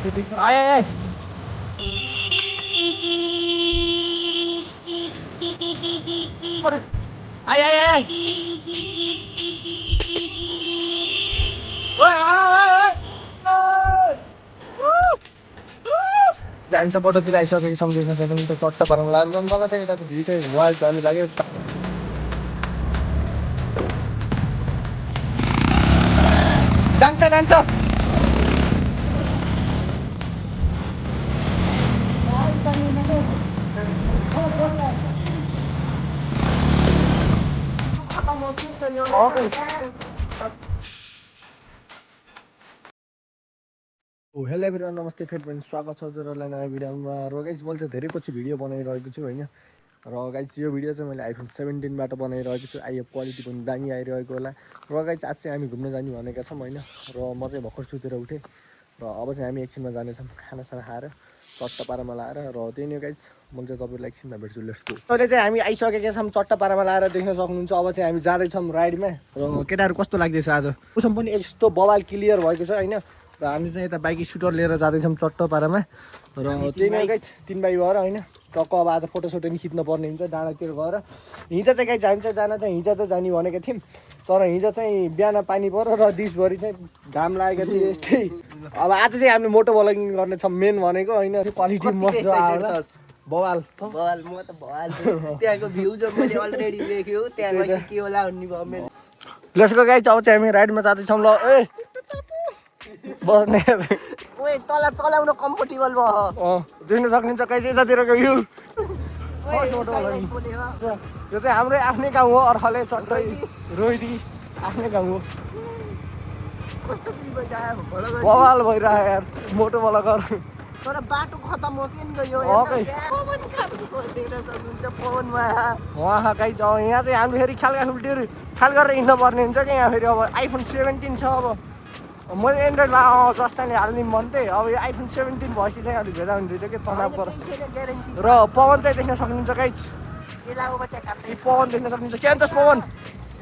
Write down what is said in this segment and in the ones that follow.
आय आय आय आय आय आय जान्छ फोटोतिर आइसकेको सम्झिँदैन पनि त चट्ट पारामा लाग्छ मलाई त यताको भ्यू चाहिँ वाइल्ड जानु लाग्यो जान्छ जान्छ हेलो एभ्रिवान नमस्ते फेरि पनि स्वागत छ हजुरहरूलाई नयाँ भिडियोमा र गाइस मैले चाहिँ धेरै पछि भिडियो बनाइरहेको छु होइन र गाइस यो भिडियो चाहिँ मैले आइफोन 17बाट बनाइरहेको छु आइएफ क्वालिटी पनि दामी आइरहेको होला र गाइस आज चाहिँ हामी घुम्न जाने भनेका छौँ होइन र म चाहिँ भर्खर सुतेर उठेँ र अब चाहिँ हामी एकछिनमा जानेछौँ खानासाना खाएर चट्टापारामा लाएर र त्यही नै गाइस म चाहिँ तपाईँलाई एकछिनमा भेट्छु लेट्स गो अहिले चाहिँ हामी आइसकेका छौँ चट्टापारामा लाएर देख्न सक्नुहुन्छ अब चाहिँ हामी जाँदैछौँ राइडमा र केटाहरू कस्तो लाग्दैछ आज मौसम पनि यस्तो बवाल क्लियर भएको छ होइन र हामी चाहिँ यता बाइक स्कुटर लिएर जाँदैछौँ चट्टापारामा र त्यही नै गाइस 3 बाई भएर होइन टक्क अब आज फोटोसोटो नि खिच्न पर्ने हुन्छ डाँडातिर गएर हिजो चाहिँ गाइस हामी चाहिँ जान चाहिँ हिजो त जाने भनेको थियौँ तर हिजो चाहिँ बिहान पानी पऱ्यो र दिसभरि चाहिँ घाम लागेको थियो यस्तै अब आज चाहिँ हामीले मोटो ब्लगिङ गर्नेछौँ मेन भनेको होइन क्वालिटी मस्तो आएर बवाल बवाल म त बवाल त्यहाँको भ्यू जो मैले अलरेडी देख्यो त्यहाँ गएपछि के होला भन्ने भयो मेरो लेट्सको गाइस अब चाहिँ हामी राइडमा जाँदैछौँ ल ए बस्ने ओए तल चलाउन कम्फर्टेबल भयो देख्न सक्नुहुन्छ गाइस यतातिरको भ्यू यो चाहिँ हाम्रै आफ्नै गाउँ हो अर्खले चट्टै रोइदी आफ्नै गाउँ हो कस्तो फिल भइरहेको बवाल भइरहेको यार मोटो ब्लगर तर बाटो खतम हो कि नि यो पवन खालको देख्न सक्नुहुन्छ पवनमा उहाँ गाइस यहाँ चाहिँ हामी फेरि ख्याल गरेर हिँड्नु पर्ने हुन्छ कि यहाँ फेरि अब आइफोन 17 छ अब मैले एन्ड्रोइडमा जस्ट नि हाल्ने मन थिएँ अब यो आइफोन 17 भएपछि चाहिँ अलिक भेदा हुने रहेछ कि तनाव पर्छ र पवन चाहिँ देख्न सक्नुहुन्छ गाइस पवन देख्न सक्नुहुन्छ के अन्त पवन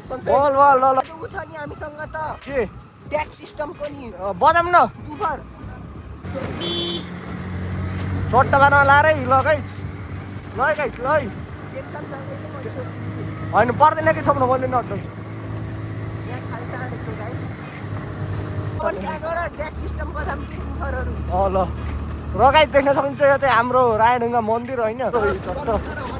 बोल बोल ल छ नि हामीसँग त के ट्याक्स सिस्टमको नि बजाउँ न बुफर चट्टाबारमा लाएरै ल गाइस ल गाइस ल एकदम जाँदै होइन पर्दैन कि छोप्नु मैले नट यहाँ खाल्टा आडेको गाइस त्यहाँ गएर ट्याक्स सिस्टमको छन् बुफरहरू ल र गाइस देख्न सक्नुहुन्छ यो चाहिँ हाम्रो रायढुङ्गा मन्दिर होइन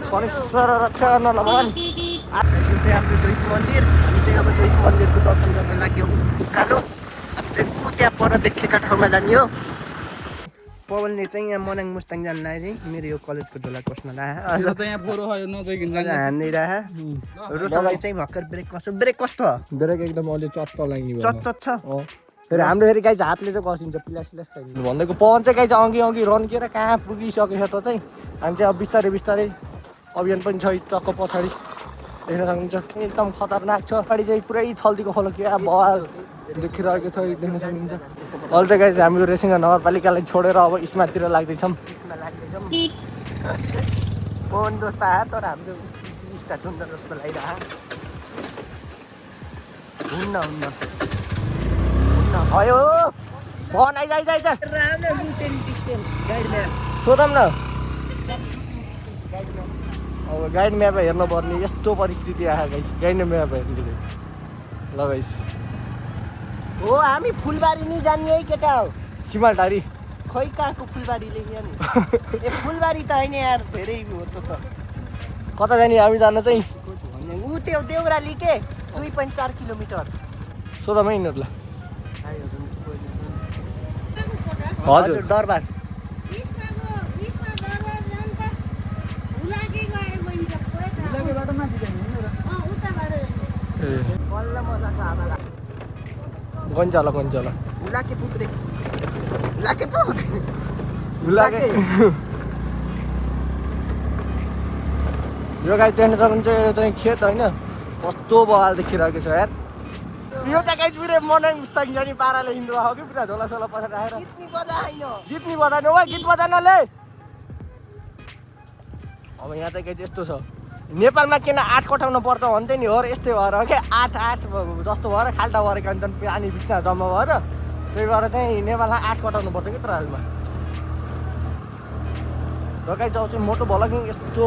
गणेश्वर रक्षा गर्न भगवान जुन चाहिँ हाम्रो जोइफ मन्दिर हामी चाहिँ अब जोइफ मन्दिरको दर्शन गर्न लाग्यौँ उकालो हामी चाहिँ त्यहाँ पर देखेका ठाउँमा जाने हो पवनले चाहिँ यहाँ मनाङ मुस्ताङ जानु लाग्यो चाहिँ मेरो यो कलेजको झोला कस्न लाग्यो रोशनले चाहिँ भर्खर ब्रेक कस्तो ब्रेक एकदम अलि चट्ट लाग्ने चट छ फेरि हाम्रो फेरि गाइस हातले चाहिँ कसिन्छ पिलासिलास छैन भन्दैको पवन चाहिँ गाइस अघि रन्किएर कहाँ पुगिसकेछ त चाहिँ हामी चाहिँ अब बिस्तारै अभियान पनि छ टक्क पछाडि देख्न सक्नुहुन्छ एकदम खतरनाक छ अगाडि चाहिँ पुरै छल्तीको खोलो क्या बवाल देखिरहेको छ देख्न सक्नुहुन्छ अहिले चाहिँ गाइस हामी रेसिङ नगरपालिकालाई छोडेर अब इस्मातिर लाग्दैछौँ पवन जस्तो आयो तर हाम्रो स्टा चुन्द जस्तो लागिरहेको हुन्न भयो पवन आइज सोधौँ न अब गाइड म्याप हेर्नु पर्ने यस्तो परिस्थिति आयो गाइस गाइड म्याप हेर्नु ल गाइस हो हामी फुलबारी नि जाने है केटा हो सिमालटारी खै कहाँको फुलबारीले यहाँ नि ए फुलबारी त होइन यार धेरै हो त कता जाने हामी जान चाहिँ ऊ त्यो देउराली के 2.4 किलोमिटर सोधौँ है यिनीहरूलाई हजुर दरबार बल्ल मजाको हावा गन्चला हुलाके पुग रे हुलाके पुग यो गाई देख्न सक्नुहुन्छ यो चाहिँ खेत होइन कस्तो बवाल देखिरहेको छ यार यो चाहिँ गाई पुरै मनाङ मुस्ताङ जाने पाराले हिँड्नुभएको कि पुरा झोलासोला पछाडि राखेर गीत नि बजाउनु हो गीत बजाउनले अब यहाँ चाहिँ गाई यस्तो छ नेपालमा किन 8 कटाउनु पर्छ भन्थे नि हो यस्तै भएर के 8 जस्तो भएर खाल्टा भरेका हुन्छन् पानी बिचमा जम्मा भएर त्यही भएर चाहिँ नेपालमा 8 कटाउनु पर्छ कि ट्रायलमा रकाइ चाउ चाहिँ मोटो भल कि यस्तो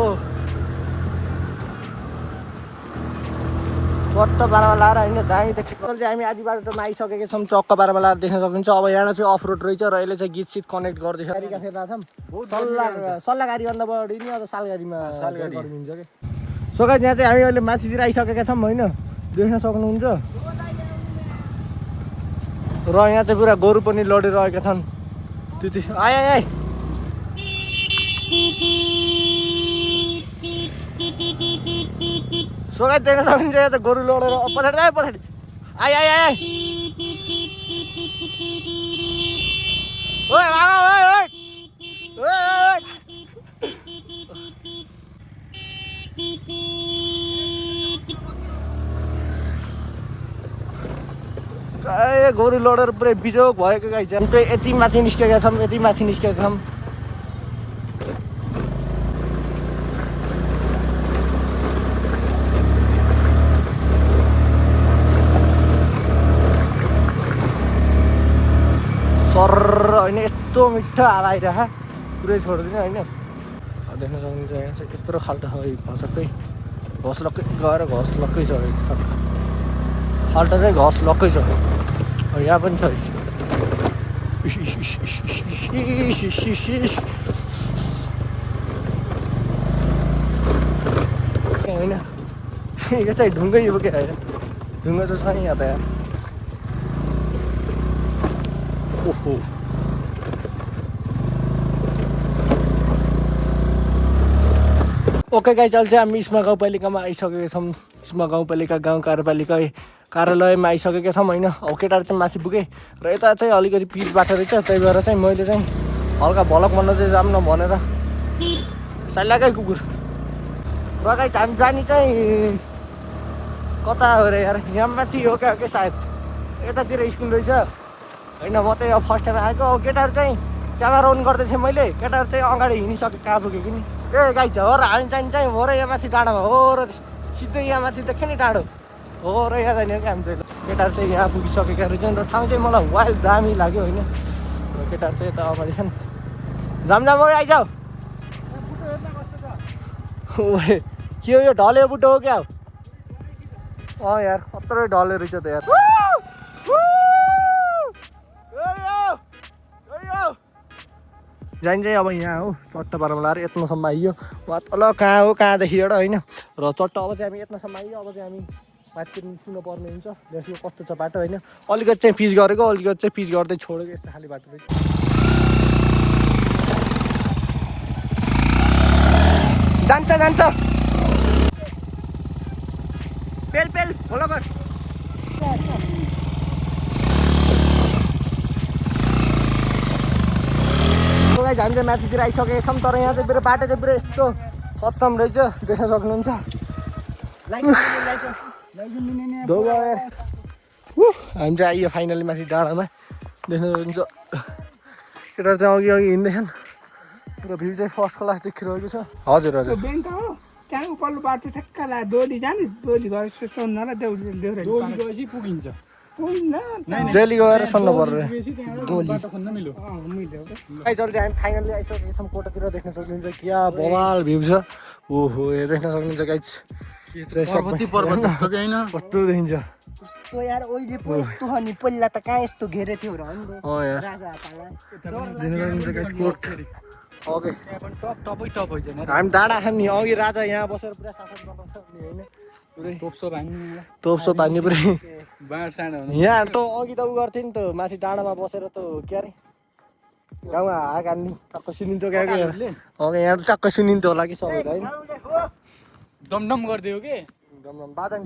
चट्ट बारमा लाएर होइन दामी देखेको चाहिँ हामी आधी बाटोमा आइसकेका छौँ चक्क बारमा लाएर देख्न सक्नुहुन्छ अब यहाँ चाहिँ अफ रोड रहेछ र यसले चाहिँ गीत सित कनेक्ट गर्दैछ गाडीका फेरि छौँ सल्लाह गाडीभन्दा बढी नि अब सालगाडीमा गरिदिन्छ कि सो गाइस यहाँ चाहिँ हामी अहिले माथितिर आइसकेका छौँ होइन देख्न सक्नुहुन्छ र यहाँ चाहिँ पुरा गोरु पनि लडिरहेका छन् त्यति आए आए सो गाइस देख्न सक्नुहुन्छ यहाँ चाहिँ गोरु लडेर पछाडि आए पछाडि आए आए आए ओए ओए ओए ए गोरु लडेर पुरै बिजोग भएको गाई चाहिँ यति माथि निस्केका छौँ यति माथि निस्केका छौँ सर होइन यस्तो मिठो हावा आइरह पुरै छोडिदिने होइन देख्न सक्नुहुन्छ यहाँ चाहिँ त्यत्रो खाल्टो छ सबै घस लक्कै गएर घस लक्कै छ खाल्टो चाहिँ घस लक्कै छ यहाँ पनि छ होइन यो चाहिँ ढुङ्गै हो क्या ढुङ्गा चाहिँ छ नि यहाँ त यहाँ ओहो ओके गाइस अहिले चाहिँ हामी इस्मा गाउँपालिकामा आइसकेका छौँ इस्मा गाउँपालिका गाउँ कार्यालयमा आइसकेका छौँ होइन अब केटाहरू चाहिँ माथि पुगेँ र यता चाहिँ अलिकति पिच बाटो रहेछ त्यही भएर चाहिँ मैले चाहिँ हल्का भलक भन्न चाहिँ जाऊँ न भनेर साइलाकै कुकुर र गाइस हामी जाने चाहिँ कता हो रे यार यहाँ माथि हो क्या सायद यतातिर स्कुल रहेछ होइन म चाहिँ अब फर्स्ट टाइम आएको अब केटाहरू चाहिँ क्यामेरा अन गर्दै थिएँ मैले केटाहरू चाहिँ अगाडि हिँडिसक्यो कहाँ पुग्यो कि नि ए गाई छ हो र हामी चाहिँ हो र यहाँ माथि डाँडामा हो र सिधै यहाँ माथि देख्यो नि डाँडो हो र यहाँ जाने क्या हामी चाहिँ केटाहरू चाहिँ यहाँ पुगिसकेका रहेछन् र ठाउँ चाहिँ मलाई वाइल्ड दामी लाग्यो होइन र केटाहरू चाहिँ यता अगाडि छन् जाम आइजाऊ ओए के हो यो ढले बुटो हो क्या यार कत्रो ढले रहेछ त यार जाइन चाहिँ अब यहाँ हो चट्ट पारामा लाएर यत्नसम्म आइयो उहाँ तल कहाँ हो कहाँदेखि एउटा होइन र चट्ट अब चाहिँ हामी यत्नसम्म आइयो अब चाहिँ हामी माथितिर निस्किनु पर्ने हुन्छ यसको कस्तो छ बाटो होइन अलिकति चाहिँ पिच गरेको अलिकति चाहिँ पिच गर्दै छोडेको यस्तो खाले बाटो रहेछ जान्छ पेल फलो गर हामी चाहिँ माथितिर आइसकेका छौँ तर यहाँ चाहिँ मेरो बाटो चाहिँ पुरै यस्तो खत्तम रहेछ देख्न सक्नुहुन्छ हामी चाहिँ आइयो फाइनली माथि डाँडामा देख्न सक्नुहुन्छ केटाहरू चाहिँ अघि हिँड्दैछन् र भ्यू चाहिँ फर्स्ट क्लास देखिरहेको छ हजुर त्यहाँ उपल्लो बाटो ठ्याक्क ला दोली जाने दोली गएर सोध्न र पुगिन्छ डेली गएर सोध्नु पर्यो अहिले चाहिँ हामी फाइनली आइसकेका छौँ कोटातिर देख्न सक्नुहुन्छ क्या बवाल भ्यू छ ओहो यो देख्न सक्नुहुन्छ गाइस कस्तो देखिन्छ कस्तो यार ओइले पो यस्तो हो नि पहिला त कहाँ यस्तो घेरे थियो र ओके हामी डाँडा खाम नि अघि राजा यहाँ बसेर पुरा शासन बनाउँछ नि होइन तोप्सो पानी पुरै यहाँ त अघि त उ गर्थ्यो नि त माथि डाँडामा बसेर त के अरे गाउँमा हाक हान्ने टक्क सुनिन्थ्यो क्या अघि यहाँ टक्क सुनिन्थ्यो होला कि सबैलाई होइन दमदम गरिदियो कि दमदम बाजा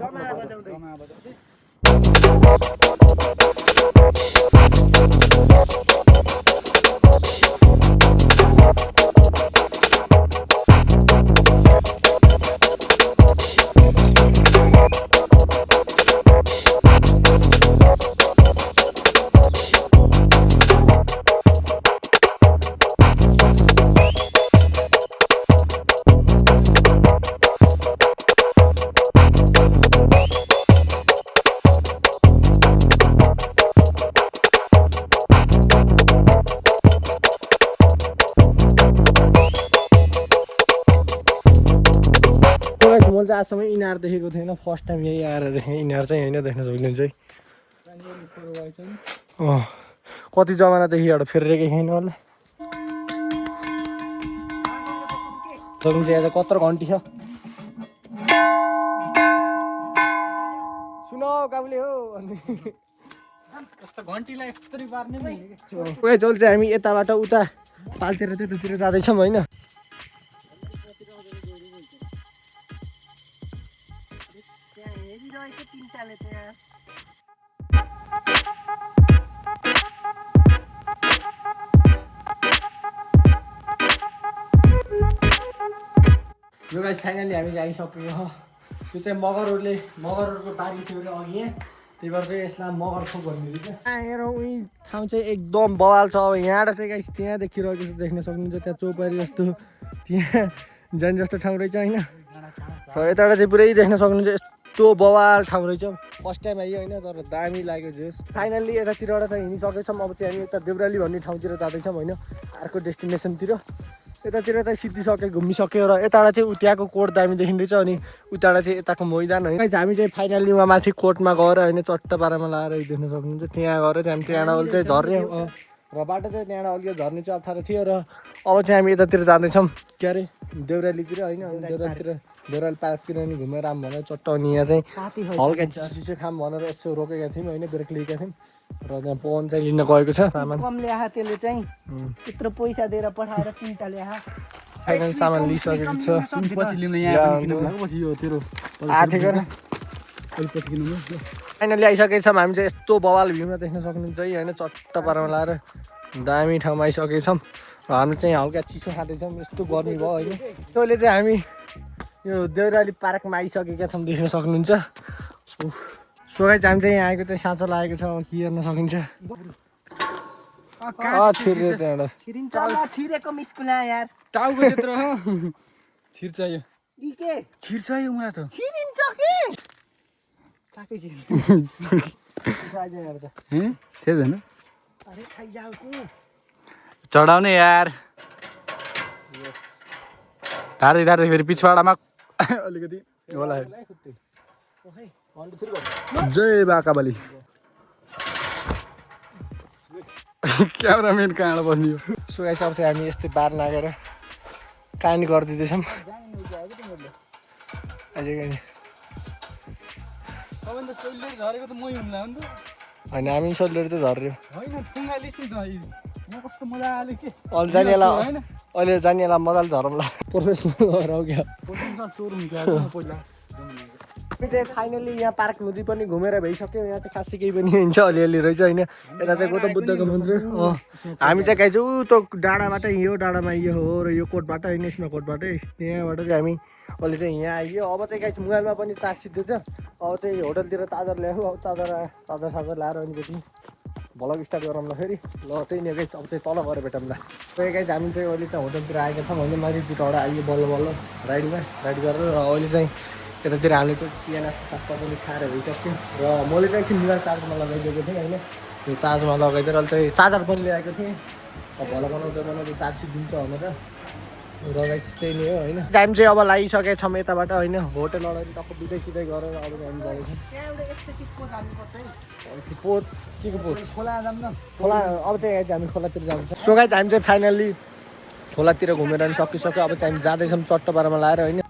आजसम्म इनार देखेको थिएन फर्स्ट टाइम यही आएर देखेँ इनार चाहिँ होइन देख्न सक्नुहुन्छ है कति जमानादेखि एउटा फेरेकै छैन होला सक्नुहुन्छ यहाँ चाहिँ कत्रो घन्टी छ सुन काबुले हो चल्छ हामी यताबाट उता पाल्टेर त्यतातिर जाँदैछौँ होइन यो गाइस फाइनली हामी चाहिँ आइसक्यो हो यो चाहिँ मगरहरूको बारी थियो अरे अघि यहाँ त्यही भएर चाहिँ यसलाई मगर खोप भन्ने रहेछ आएर उही ठाउँ चाहिँ एकदम बवाल छ अब यहाँबाट चाहिँ गाइस त्यहाँ देखिरहेको छ देख्न सक्नुहुन्छ त्यहाँ चौपारी जस्तो त्यहाँ जाने जस्तो ठाउँ रहेछ होइन र यताबाट चाहिँ पुरै देख्न सक्नुहुन्छ यस्तो बवाल ठाउँ रहेछ फर्स्ट टाइम आइयो होइन तर दामी लाग्यो जेस फाइनल्ली यतातिरबाट चाहिँ हिँडिसकेछौँ अब चाहिँ हामी यता देउराली भन्ने ठाउँतिर जाँदैछौँ होइन अर्को डेस्टिनेसनतिर यतातिर चाहिँ सिद्धिसक्यो घुमिसक्यो र यताबाट चाहिँ त्यहाँको कोट दामी देखिँदैछ अनि उताबाट चाहिँ यताको मैदान होइन हामी चाहिँ फाइनल्ली उहाँ माथि कोर्टमा गएर होइन चट्ट पारामा लाएर देख्न सक्नुहुन्छ त्यहाँ गएर चाहिँ हामी त्यहाँबाट अहिले चाहिँ झर्ने र बाटो चाहिँ त्यहाँबाट अलिक झर्ने चाहिँ अप्ठ्यारो थियो र अब चाहिँ हामी यतातिर जाँदैछौँ के अरे देउरालीतिर होइन देउराली पार्कतिर नि घुमेर आऊँ भनेर चट्ट अनि यहाँ चाहिँ हल्का चिसो खाम भनेर यसो रोकेका थियौँ होइन ब्रेक लिएका थियौँ र त्यहाँ पवन चाहिँ लिन गएको छ सामान कम ल्याहा त्यसले चाहिँ त्यत्रो पैसा दिएर पठाएर 3टा ल्याहा फाइनल सामान लिइसकेको छ फाइनली आइसकेको छौँ हामी चाहिँ यस्तो बवाल भ्यूमा देख्न सक्नुहुन्छ है होइन चट्ट पारामा लाएर दामी ठाउँमा आइसकेको छौँ र हामी चाहिँ हल्का चिसो खाँदैछौँ यस्तो गर्मी भयो होइन त्यसले चाहिँ हामी यो देउराली पार्कमा आइसकेका छौँ देख्न सक्नुहुन्छ सोगाइ चाहिँ हामी चाहिँ यहाँ आएको चाहिँ साँचो लागेको छ अब के हेर्न सकिन्छ छिरेको मिस्कुला यार टाउको त्यत्रो छिर चाहियो छिर चाहियो मलाई त छिरिन्छ के छिर्दैन चढाउने यार धार्दै फेरि पिछवाडामा अलिकति होला जय बाकाबली क्यामेराम्यान कहाँबाट बस्ने हो सो गाइस अब चाहिँ हामी यस्तै बार नागेर कहानी गरिदिँदैछौँ होइन हामी सोल्डर चाहिँ झर्यो अहिले जानेलाई मजाले झरौँला प्रोफेसनल भएर हो क्या चाहिँ फाइनली यहाँ पार्क नदी पनि घुमेर भइसक्यो यहाँ चाहिँ खासै केही पनि हुन्छ अलिअलि रहेछ होइन यता चाहिँ गौतम बुद्धको मन्दिर हामी चाहिँ कहीँ चाहिँ त्यो डाँडाबाट यो डाँडामा यो हो र यो कोटबाट होइन यसमा कोटबाटै त्यहाँबाट चाहिँ हामी अहिले चाहिँ यहाँ आइयो अब चाहिँ कहीँ मोबाइलमा पनि चार्ज सिद्धिन्छ अब चाहिँ होटलतिर चार्जर ल्याएको अब चार्जर ल्याएर अनि पछि भ्लग स्टार्ट गरौँला फेरि ल त्यही नै गाइस अब चाहिँ तल गएर भेटौँला त्यही गाइस हामी चाहिँ अहिले चाहिँ होटलतिर आएका छौँ होइन माथि दुईवटा आइयो बल्ल राइड गरेर र अहिले चाहिँ यतातिर हामीले चाहिँ चिया नास्ता सास्ता पनि खाएर भइसक्यो र मैले चाहिँ एकछिन मोबाइल चार्जमा लगाइदिएको थिएँ होइन यो चार्जमा लगाइदिएर अहिले चाहिँ चार्जर पनि ल्याएको थिएँ अब भल बनाउँदै चार्ज दिन्छ भनेर र गाइस त्यही नै हो होइन टाइम चाहिँ अब लागिसकेको छौँ यताबाट होइन होटल अगाडि टक्क बिदै सिधै गरेर अब हामी जाँदैछौँ पोत के को पोत खोला अब चाहिँ हामी खोलातिर जाँदैछौँ सो गाइस हामी चाहिँ फाइनल्ली खोलातिर घुमेर पनि सकिसक्यो अब चाहिँ हामी जाँदैछौँ चट्टपारामा लाएर होइन